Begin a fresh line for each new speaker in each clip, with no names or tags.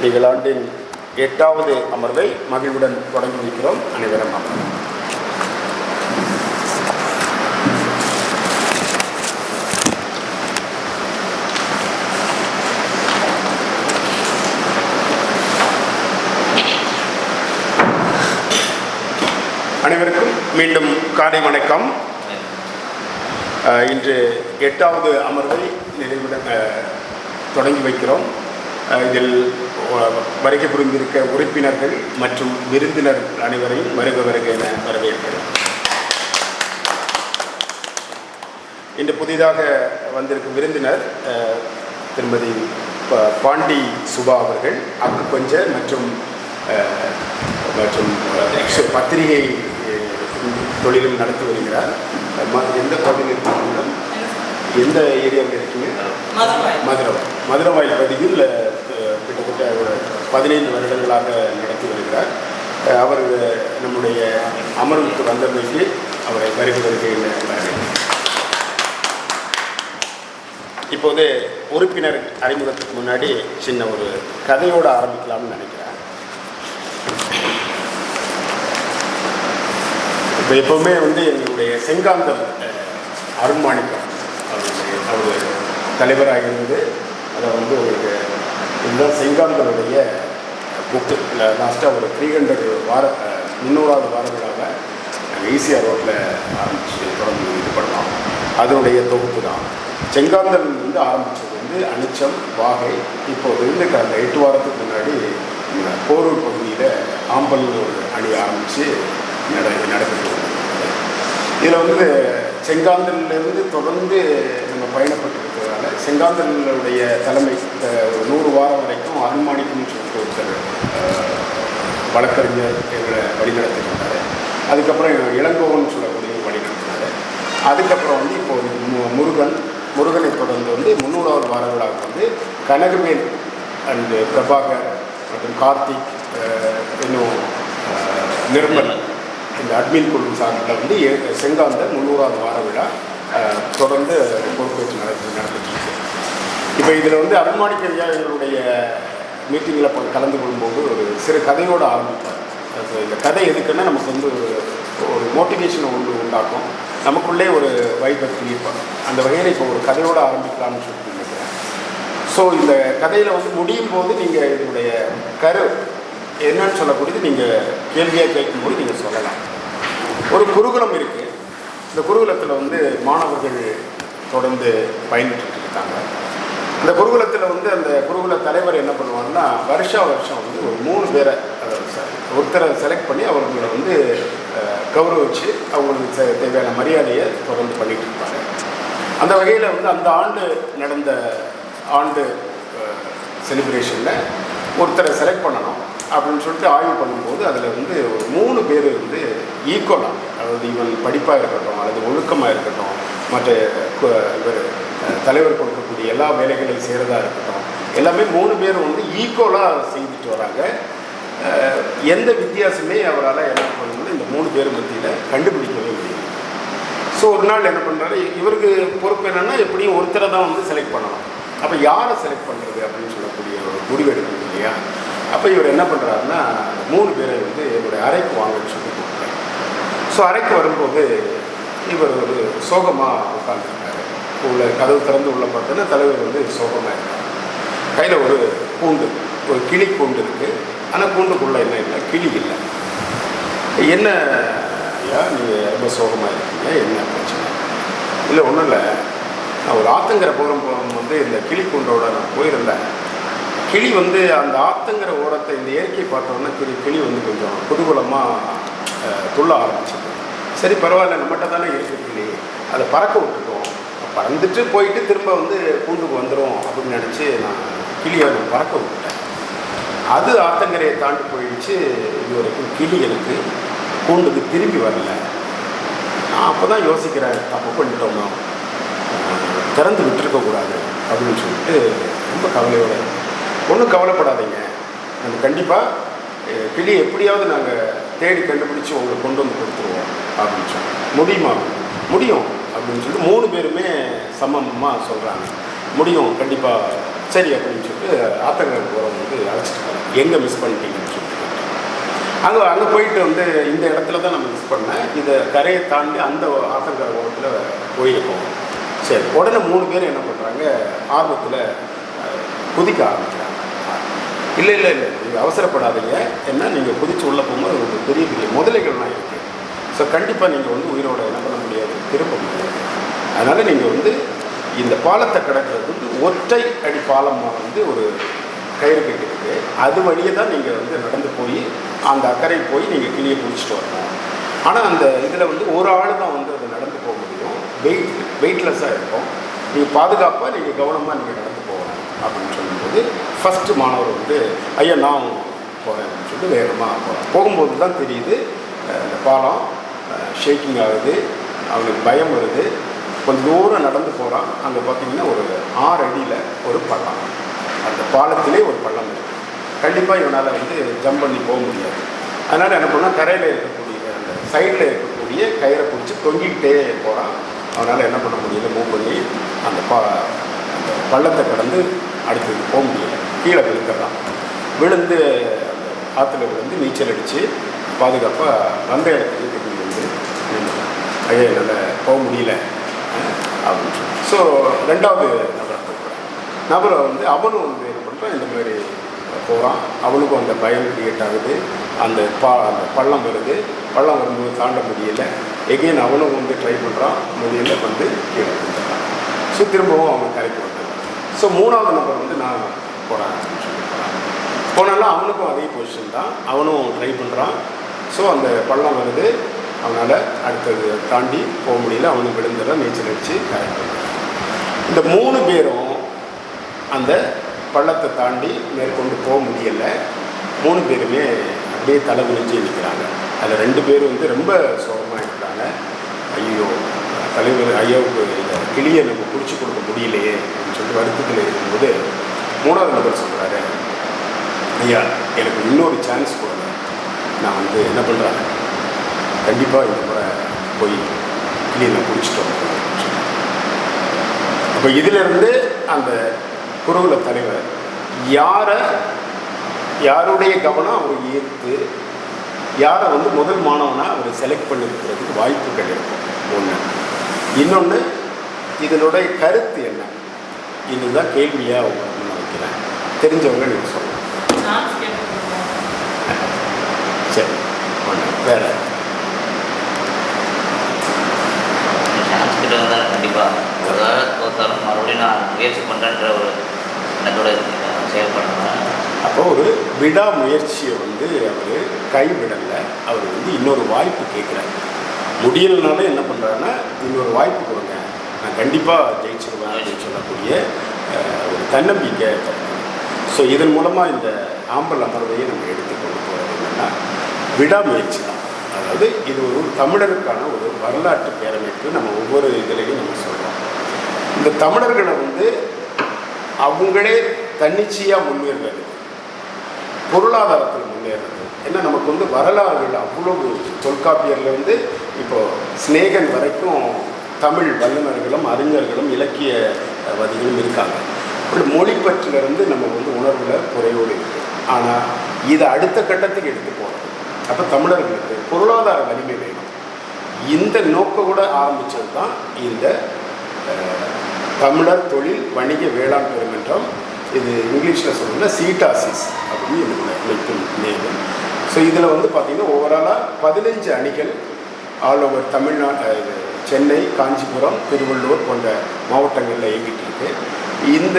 நிகழாண்டின் 8வது அமர்வை மகிழ்வுடன் தொடங்கி வைக்கிறோம். அனைவரும் அமர்வோம். அனைவருக்கும் மீண்டும் காலை வணக்கம். இன்று 8வது அமர்வை நிறைவுடன் தொடங்கி வைக்கிறோம். இதில் வருகை புரிந்திருக்க உறுப்பினர்கள் மற்றும் விருந்தினர் அனைவரையும் வருக என வரவேற்கிறோம். இன்று புதிதாக வந்திருக்கும் விருந்தினர் திருமதி பாண்டி சுபா அவர்கள் அக்குபஞ்சர் மற்றும் பத்திரிகை தொழிலும் நடத்தி வருகிறார். எந்த பகுதியில் இருக்கீங்க? எந்த ஏரியாவில் இருக்கீங்க? மதுரவாயில் பகுதியில் கிட்டத்தட்ட ஒரு 15 வருடங்களாக நடத்தி வருகிறார். அவர் நம்முடைய அமர்வுக்கு வந்தமைக்கு அவரை வருகை. இப்போது உறுப்பினர் அறிமுகத்துக்கு முன்னாடி சின்ன ஒரு கதையோடு ஆரம்பிக்கலாம்னு நினைக்கிறேன். இப்போ எப்போவுமே எங்களுடைய செங்காந்தம் அருண்மாணிக்கம் அவர் தலைவராக இருந்தது. அதை உங்களுக்கு இந்த செங்காந்தனுடைய புக்கு லாஸ்ட்டாக ஒரு 300 300வது வார விழாவில் ஈசிஆர் ரோட்டில் ஆரம்பித்து தொடர்ந்து இது பண்ணலாம். அதனுடைய தொகுப்பு தான் செங்காந்தல் ஆரம்பித்தது அனிச்சம் வாகை. இப்போது கடந்த 8 வாரத்துக்கு முன்னாடி போரூர் பகுதியில் ஆம்பல் ஒரு அணி ஆரம்பித்து நடந்துட்டு வருது. இதில் செங்காந்தலிருந்து தொடர்ந்து நம்ம பயணப்பட்டிருக்கிறதுனால செங்காந்தலுடைய தலைமை 100 வாரம் வரைக்கும் அருண்மாணிக்கம்னு சொல்லிட்டு ஒருத்தர் வழக்கறிஞர் எங்களை வழிநடத்தினார். அதுக்கப்புறம் இளங்கோவன் சொல்லக்கூடிய வழிநடத்தினார். அதுக்கப்புறம் இப்போது முருகனை தொடர்ந்து 300வது வார விழாவுக்கு கனகவேல் அண்டு பிரபாகர் மற்றும் கார்த்திக் இன்னும் நிர்மல் இந்த அட்மின் குழு சார்பில் செங்காந்தல் 300வது வார விழா தொடர்ந்து பொறுப்பேற்று நடந்துட்டுருக்கு. இப்போ இதில் அருண்மாணிக்க ஐயா எங்களுடைய மீட்டிங்கில் கலந்து கொள்ளும்போது ஒரு சிறு கதையோடு ஆரம்பிப்பார். இந்த கதை எதுக்குன்னா நமக்கு ஒரு மோட்டிவேஷனை உண்டாக்கும், நமக்குள்ளே ஒரு வைப்பை கிரியேட் பண்ணும். அந்த வகையில் இப்போ ஒரு கதையோடு ஆரம்பிக்கலாம்னு சொல்லிட்டு நினைக்கிறேன். ஸோ இந்த கதையில் முடியும் போது நீங்கள் இதனுடைய என்னன்னு சொல்லக்கூடியது நீங்கள் கேள்வியாக கேட்கும்போது நீங்கள் சொல்லலாம். ஒரு குருகுலம் இருக்குது. இந்த குருகுலத்தில் மாணவர்கள் தொடர்ந்து பயணிட்டு இருக்காங்க. அந்த குருகுலத்தில் அந்த குருகுல தலைவர் என்ன பண்ணுவாங்கன்னா வருஷம் ஒரு 3 பேரை ஒருத்தரை செலக்ட் பண்ணி அவர்களை கௌரவிச்சு அவங்களுக்கு தேவையான மரியாதையை தொடர்ந்து பண்ணிட்டு இருப்பாங்க. அந்த வகையில் அந்த ஆண்டு நடந்த செலிப்ரேஷனில் ஒருத்தரை செலக்ட் பண்ணணும் அப்படின்னு சொல்லிட்டு ஆய்வு பண்ணும்போது அதில் ஒரு 3 பேர் ஈக்குவலாக, அதாவது இவன் படிப்பாக இருக்கட்டும் அல்லது ஒழுக்கமாக இருக்கட்டும், மற்ற இவர் தலைவர் கொடுக்கக்கூடிய எல்லா வேலைகளையும் செய்கிறதா இருக்கட்டும், எல்லாமே 3 பேர் ஈக்குவலாக செய்துட்டு வராங்க. எந்த வித்தியாசமே அவரால் என்ன பண்ணும்போது இந்த 3 பேர் மத்தியில் கண்டுபிடிக்கவே முடியும். ஸோ ஒரு நாள் என்ன பண்ணுறாரு, இவருக்கு பொறுப்பு என்னென்னா எப்படியும் ஒருத்தரை தான் செலக்ட் பண்ணணும். அப்போ யாரை செலக்ட் பண்ணுறது அப்படின்னு சொல்லக்கூடிய ஒரு முடிவு எடுக்கணும் இல்லையா? அப்போ இவர் என்ன பண்ணுறாருன்னா 3 பேரை என்னுடைய அறைக்கு வாங்கன்னு சொல்லி கொடுக்குறாரு. ஸோ அறைக்கு வரும்போது இவர் ஒரு சோகமாக உட்காந்துருக்காரு. கதவு திறந்து உள்ள பார்த்தோன்னா தலைவர் சோகமாக இருக்கார். கையில் ஒரு கிளி கூண்டு இருக்குது. ஆனால் கூண்டுக்குள்ளே என்ன இல்லை, கிளி இல்லை. என்ன ஐயா நீங்கள் ரொம்ப சோகமாக இருக்கீங்க, என்ன பிரச்சனை? இல்லை ஒன்றும் இல்லை, நான் ஒரு ஆத்தங்கரை போகும்போது இந்த கிளி கூண்டோட நான் போயிருந்தேன். கிளி அந்த ஆத்தங்கர ஓரத்தை இந்த இயற்கையை பார்த்தோன்னா கிளி கொஞ்சம் குதூகலமாக துள்ள ஆரம்பிச்சிது. சரி பரவாயில்ல, நம்மகிட்ட தானே இருக்குது கிளி, அதை பறக்க விட்டுட்டோம், பறந்துட்டு போயிட்டு திரும்ப கூண்டுக்கு வந்துடும் அப்படின்னு நினச்சி நான் கிளியை பறக்க விட்டுட்டேன். அது ஆத்தங்கரையை தாண்டி போயிடுச்சு. இது வரைக்கும் கிளி எனக்கு கூண்டுக்கு திரும்பி வரல. நான் அப்போ தான் யோசிக்கிறேன், தப்பு பண்ணிட்டோம்னா திறந்து விட்டுருக்கக்கூடாது அப்படின்னு சொல்லிட்டு ரொம்ப கவலையோடு. ஒன்றும் கவலைப்படாதீங்க, நம்ம கண்டிப்பாக கிளி எப்படியாவது நாங்கள் தேடி கண்டுபிடிச்சி உங்களுக்கு கொண்டு கொடுத்துருவோம் அப்படின்னு சொல்லி. முடியும் அப்படின்னு சொல்லி 3 பேருமே சமமாக சொல்கிறாங்க. முடியும், கண்டிப்பாக சரி அப்படின்னு சொல்லிட்டு ஆத்தங்கரை போகிறவங்க வந்து அழைச்சிட்டு போகிறாங்க. எங்கே மிஸ் பண்ணிட்டீங்கன்னு சொல்லிட்டு அங்கே போயிட்டு வந்து இந்த இடத்துல தான் நம்ம மிஸ் பண்ணேன், இதை கரையை தாண்டி அந்த ஆத்தங்கரை ஓரத்தில் போயிருக்கோம். சரி, உடனே 3 பேர் என்ன பண்ணுறாங்க, ஆர்வத்தில் குதிக்க ஆரம்பிக்கிறாங்க. இல்லை நீங்கள் அவசரப்படாதீங்க, என்ன நீங்கள் குதிச்சு உள்ளே போகும்போது உங்களுக்கு பெரிய பெரிய முதலைகள்லாம் இருக்குது. ஸோ கண்டிப்பாக நீங்கள் வந்து உயிரோட என்ன பண்ண முடியாது, திரும்ப முடியாது. அதனால் நீங்கள் வந்து இந்த பாலத்தை கடக்கிறது வந்து ஒற்றை அடி பாலமாக வந்து ஒரு கயிறு கட்டிருக்கு, அது வழியே தான் நீங்கள் வந்து நடந்து போய் அந்த அக்கறை போய் நீங்கள் கிளியை பிடிச்சிட்டு வரணும். ஆனால் அந்த இதில் வந்து ஒரு ஆள் தான் வந்து அதை நடந்து போக முடியும், வெயிட்லெஸ்ஸாக இருக்கும். நீங்கள் பாதுகாப்பாக நீங்கள் கவனமாக நீங்கள் நடந்து போகணும் அப்படின்னு சொல்லும்போது ஃபஸ்ட்டு மாணவர் வந்து ஐயா நான் போகிறேன் அப்படின்னு சொல்லிட்டு வேகமாக போகிறேன். போகும்போது தான் தெரியுது இந்த பாலம் ஷேக்கிங் ஆகுது, அவனுக்கு பயம் வருது. கொஞ்சம் தூரம் நடந்து போகிறான். அங்கே பார்த்திங்கன்னா ஒரு 6 அடியில் ஒரு பள்ளம், அந்த பாலத்திலே ஒரு பள்ளம் இருக்குது. கண்டிப்பாக இவனால் வந்து ஜம்ப் பண்ணி போக முடியாது. அதனால் என்ன பண்ணால் கரையில் இருக்கக்கூடிய அந்த சைடில் இருக்கக்கூடிய கயிறை பிடிச்சி தொங்கிக்கிட்டே போகிறான். அவனால் என்ன பண்ண முடியல, மூவ் பண்ணி அந்த பள்ளத்தை கடந்து அடுத்தது போக முடியல. கீழே விழுந்துடுறான். விழுந்து அந்த ஆற்றுல விழுந்து நீச்சல் அடித்து பாதுகாப்பாக வந்த இடத்துக்கு திரும்பி வந்து ஐயா என்னால் போக முடியல அப்படின்னு சொல்லி. ஸோ 2வது நபரை வந்து அவனும் வந்து என்ன பண்ணுறான், இந்த மாதிரி போகிறான். அவனுக்கும் அந்த பயம் கிரியேட் ஆகுது. அந்த பள்ளம் வருது. பள்ளம் வரும்போது தாண்ட முடியலை. எகெயின் அவனும் வந்து ட்ரை பண்ணுறான், முடியல, வந்து கீழே வந்துடுறான். ஸோ திரும்பவும் அவன் கரைக்கு வந்துடுறான். ஸோ 3வது நபர் வந்து நான் போகிறேன் அப்படின்னு சொல்லி போனாலும் அவனுக்கும் அதே பொசிஷன் தான், அவனும் ட்ரை பண்ணுறான். ஸோ அந்த பள்ளம் வருது, அவனால் அடுத்தது தாண்டி போக முடியல, அவனும் விழுந்துடுறான், நீச்சல் அடித்து கரைக்கு வந்துடுறான். இந்த 3 பேரும் அந்த பள்ளத்தை தாண்டி மேற்கொண்டு போக முடியலை. 3 பேருமே அப்படியே தலை குனிஞ்சு நிற்கிறாங்க. அதில் 2 பேர் வந்து ரொம்ப சோகமாக இருக்கிறாங்க. ஐயோ தலைவர் ஐயாவுக்கு இந்த கிளியை நம்ம பிடிச்சி கொடுக்க முடியலையே அப்படின்னு சொல்லிட்டு வருத்தத்தில் இருக்கும்போது 3வது நபர் சொல்கிறாரு, ஐயா எனக்கு இன்னொரு சான்ஸ் கொடுங்க, நான் வந்து என்ன பண்ணுறேன், கண்டிப்பாக இந்த முறை போய் கிளியை நான் பிடிச்சிட்டு வரேன். அப்போ இதிலிருந்து அந்த குருகுல தலைவர் யாருடைய கவனம் அவர் ஈர்த்து யாரை வந்து முதல் மாணவனாக அவர் செலக்ட் பண்ணியிருக்கிறதுக்கு வாய்ப்புகள் இருக்கும். ஒன்று. இன்னொன்று, இதனுடைய கருத்து என்ன, இதுதான் கேள்வியாக அவங்க வைக்கிறேன். தெரிஞ்சவங்க நீங்கள் சொல்லலாம். சரி, ஒன்று வேறு
கண்டிப்பாக தோத்தாலும் மறுபடியும் நான் முயற்சி பண்ணுறேன்ற ஒரு என்னோட செயல்படுறேன்.
அப்போ ஒரு விடாமுயற்சியை வந்து அவர் கைவிடலை. அவர் வந்து இன்னொரு வாய்ப்பு கேட்குறாரு. முடியலனாலும் என்ன பண்ணுறாருன்னா, இன்னொரு வாய்ப்பு கொடுங்க, நான் கண்டிப்பாக ஜெயிச்சிருவேன் அப்படின்னு சொல்லக்கூடிய ஒரு தன்னம்பிக்கை. ஸோ இதன் மூலமாக இந்த ஆம்பல் அமர்வையை நம்ம எடுத்துக்கொண்டு போகிறது என்னென்னா விடாமுயற்சி தான். அதாவது இது ஒரு தமிழருக்கான ஒரு வரலாற்று பேரமைப்பு. நம்ம ஒவ்வொரு இதிலையும் நம்ம சொல்கிறோம், இந்த தமிழர்களை வந்து அவங்களே தன்னிச்சையாக முன்னேறுறது, பொருளாதாரத்தில் முன்னேறுறது. ஏன்னா நமக்கு வந்து வரலாறுகள் அவ்வளவு, தொல்காப்பியர்லேருந்து இப்போது சிநேகன் வரைக்கும் தமிழ் வல்லுநர்களும் அறிஞர்களும் இலக்கியவாதிகளும் இருக்காங்க. அப்படி மொழிப்பற்றிலிருந்து நம்ம வந்து உணர்வில் குறைவோடு இருக்குது. ஆனால் இதை அடுத்த கட்டத்துக்கு எடுத்து போகிறது. அப்போ தமிழர்களுக்கு பொருளாதார வலிமை வேணும். இந்த நோக்கம் கூட ஆரம்பித்தது தான் இந்த தமிழர் தொழில் வணிக வேளாண் பெருமன்றம். இது இங்கிலீஷில் சொல்லணும்னா சீட்டாசிஸ் அப்படின்னு இந்த அமைப்பின் நேம். ஸோ இதில் வந்து பார்த்திங்கன்னா ஓவராலாக 15 அணிகள் ஆல் ஓவர் தமிழ்நாடு, சென்னை, காஞ்சிபுரம், திருவள்ளூர் போன்ற மாவட்டங்களில் இயங்கிட்டு இருக்கு. இந்த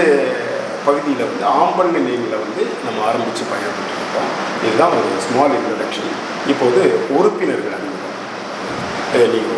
பகுதியில் வந்து ஆம்பல் நேமில் வந்து நம்ம ஆரம்பித்து பயன்பட்டு இருக்கோம். இதுதான் ஒரு ஸ்மால் இன்ட்ரடக்ஷன். இப்போது உறுப்பினர்கள் அறிமுகம். நீங்கள்